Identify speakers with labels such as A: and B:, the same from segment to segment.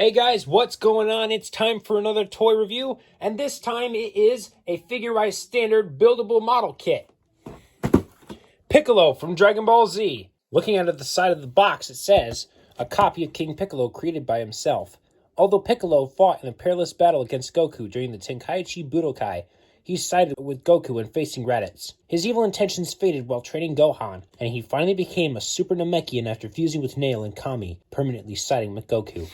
A: Hey guys, what's going on? It's time for another toy review, and this time it is a Figurized Standard Buildable Model Kit. Piccolo from Dragon Ball Z. Looking at the side of the box, it says, a copy of King Piccolo created by himself. Although Piccolo fought in a perilous battle against Goku during the Tenkaichi Budokai, he sided with Goku when facing Raditz. His evil intentions faded while training Gohan, and he finally became a Super Namekian after fusing with Nail and Kami, permanently siding with Goku.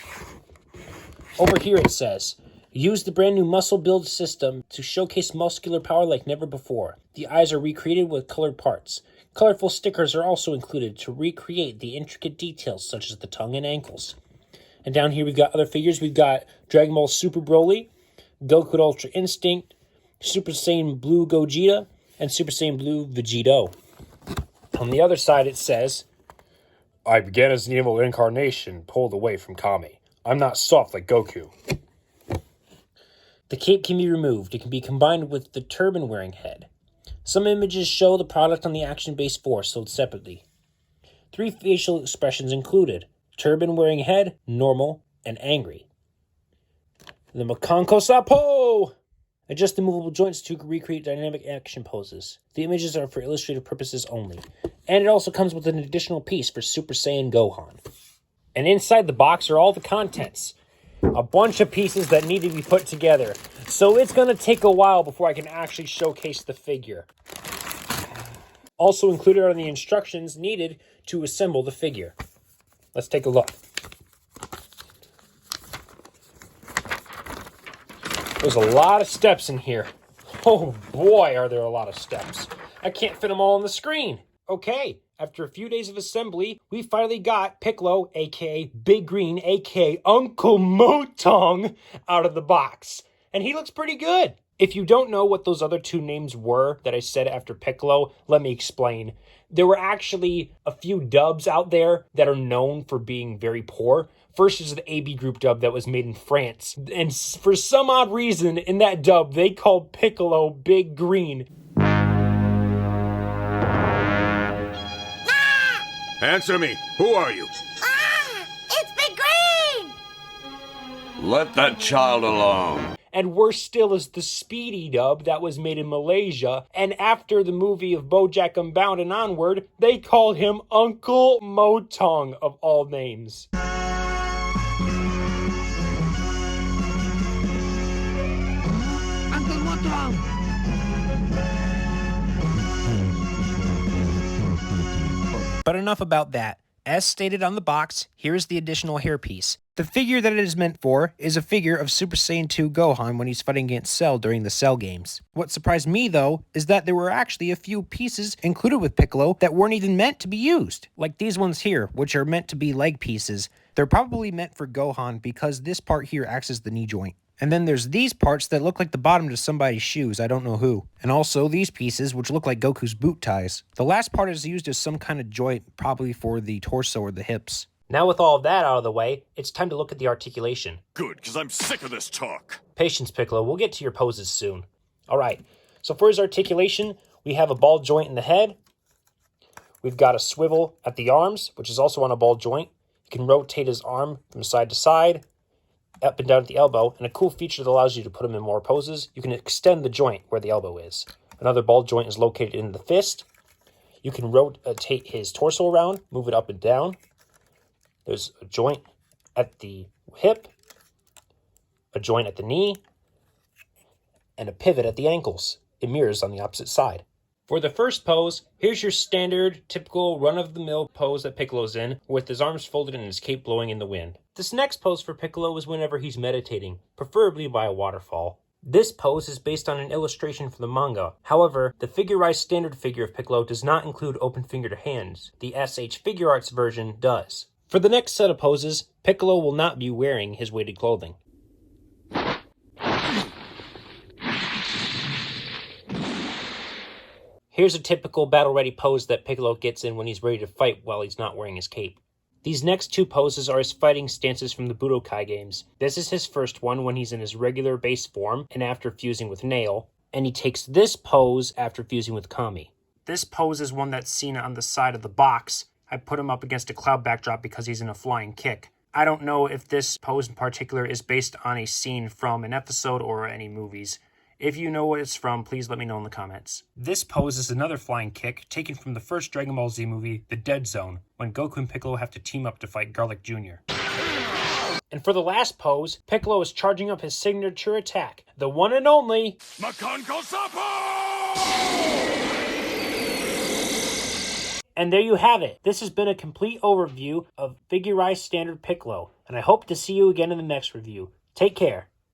A: Over here it says, use the brand new muscle build system to showcase muscular power like never before. The eyes are recreated with colored parts. Colorful stickers are also included to recreate the intricate details such as the tongue and ankles. And down here we've got other figures. We've got Dragon Ball Super Broly, Goku Ultra Instinct, Super Saiyan Blue Gogeta, and Super Saiyan Blue Vegito. On the other side it says, I began as an evil incarnation pulled away from Kami. I'm not soft like Goku. The cape can be removed. It can be combined with the turban-wearing head. Some images show the product on the Action Base 4 sold separately. 3 facial expressions included: turban-wearing head, normal, and angry. The Makanko Sapo! Adjust the movable joints to recreate dynamic action poses. The images are for illustrative purposes only. And it also comes with an additional piece for Super Saiyan Gohan. And inside the box are all the contents. A bunch of pieces that need to be put together. So it's going to take a while before I can actually showcase the figure. Also included are the instructions needed to assemble the figure. Let's take a look. There's a lot of steps in here. Oh boy, are there a lot of steps. I can't fit them all on the screen. Okay, after a few days of assembly, we finally got Piccolo, aka Big Green, aka Uncle Motong, out of the box. And he looks pretty good. If you don't know what those other 2 names were that I said after Piccolo, let me explain. There were actually a few dubs out there that are known for being very poor. First is the AB Group dub that was made in France. And for some odd reason, in that dub, they called Piccolo Big Green.
B: Answer me. Who are you?
C: It's Big Green!
B: Let that child alone.
A: And worse still is the Speedy dub that was made in Malaysia. And after the movie of BoJack Unbound and onward, they called him Uncle Motong of all names.
C: Uncle Motong!
A: But enough about that. As stated on the box, here is the additional hairpiece. The figure that it is meant for is a figure of Super Saiyan 2 Gohan when he's fighting against Cell during the Cell games. What surprised me, though, is that there were actually a few pieces included with Piccolo that weren't even meant to be used. Like these ones here, which are meant to be leg pieces. They're probably meant for Gohan because this part here acts as the knee joint. And then there's these parts that look like the bottom to somebody's shoes, I don't know who. And also these pieces, which look like Goku's boot ties. The last part is used as some kind of joint, probably for the torso or the hips. Now with all of that out of the way, it's time to look at the articulation.
B: Good, because I'm sick of this talk.
A: Patience, Piccolo, we'll get to your poses soon. Alright, so for his articulation, we have a ball joint in the head. We've got a swivel at the arms, which is also on a ball joint. You can rotate his arm from side to side, up and down at the elbow, and a cool feature that allows you to put him in more poses, you can extend the joint where the elbow is. Another ball joint is located in the fist. You can rotate his torso around, move it up and down. There's a joint at the hip, a joint at the knee, and a pivot at the ankles. It mirrors on the opposite side. For the first pose, here's your standard, typical run-of-the-mill pose that Piccolo's in, with his arms folded and his cape blowing in the wind. This next pose for Piccolo is whenever he's meditating, preferably by a waterfall. This pose is based on an illustration from the manga. However, the Figurized Standard figure of Piccolo does not include open-fingered hands. The SH Figure Arts version does. For the next set of poses, Piccolo will not be wearing his weighted clothing. Here's a typical battle-ready pose that Piccolo gets in when he's ready to fight while he's not wearing his cape. These next 2 poses are his fighting stances from the Budokai games. This is his first one when he's in his regular base form and after fusing with Nail, and he takes this pose after fusing with Kami. This pose is one that's seen on the side of the box. I put him up against a cloud backdrop because he's in a flying kick. I don't know if this pose in particular is based on a scene from an episode or any movies. If you know what it's from, please let me know in the comments. This pose is another flying kick taken from the first Dragon Ball Z movie, The Dead Zone, when Goku and Piccolo have to team up to fight Garlic Jr. And for the last pose, Piccolo is charging up his signature attack, the one and only
B: Makanko Sapo!
A: And there you have it. This has been a complete overview of Figurized Standard Piccolo, and I hope to see you again in the next review. Take care.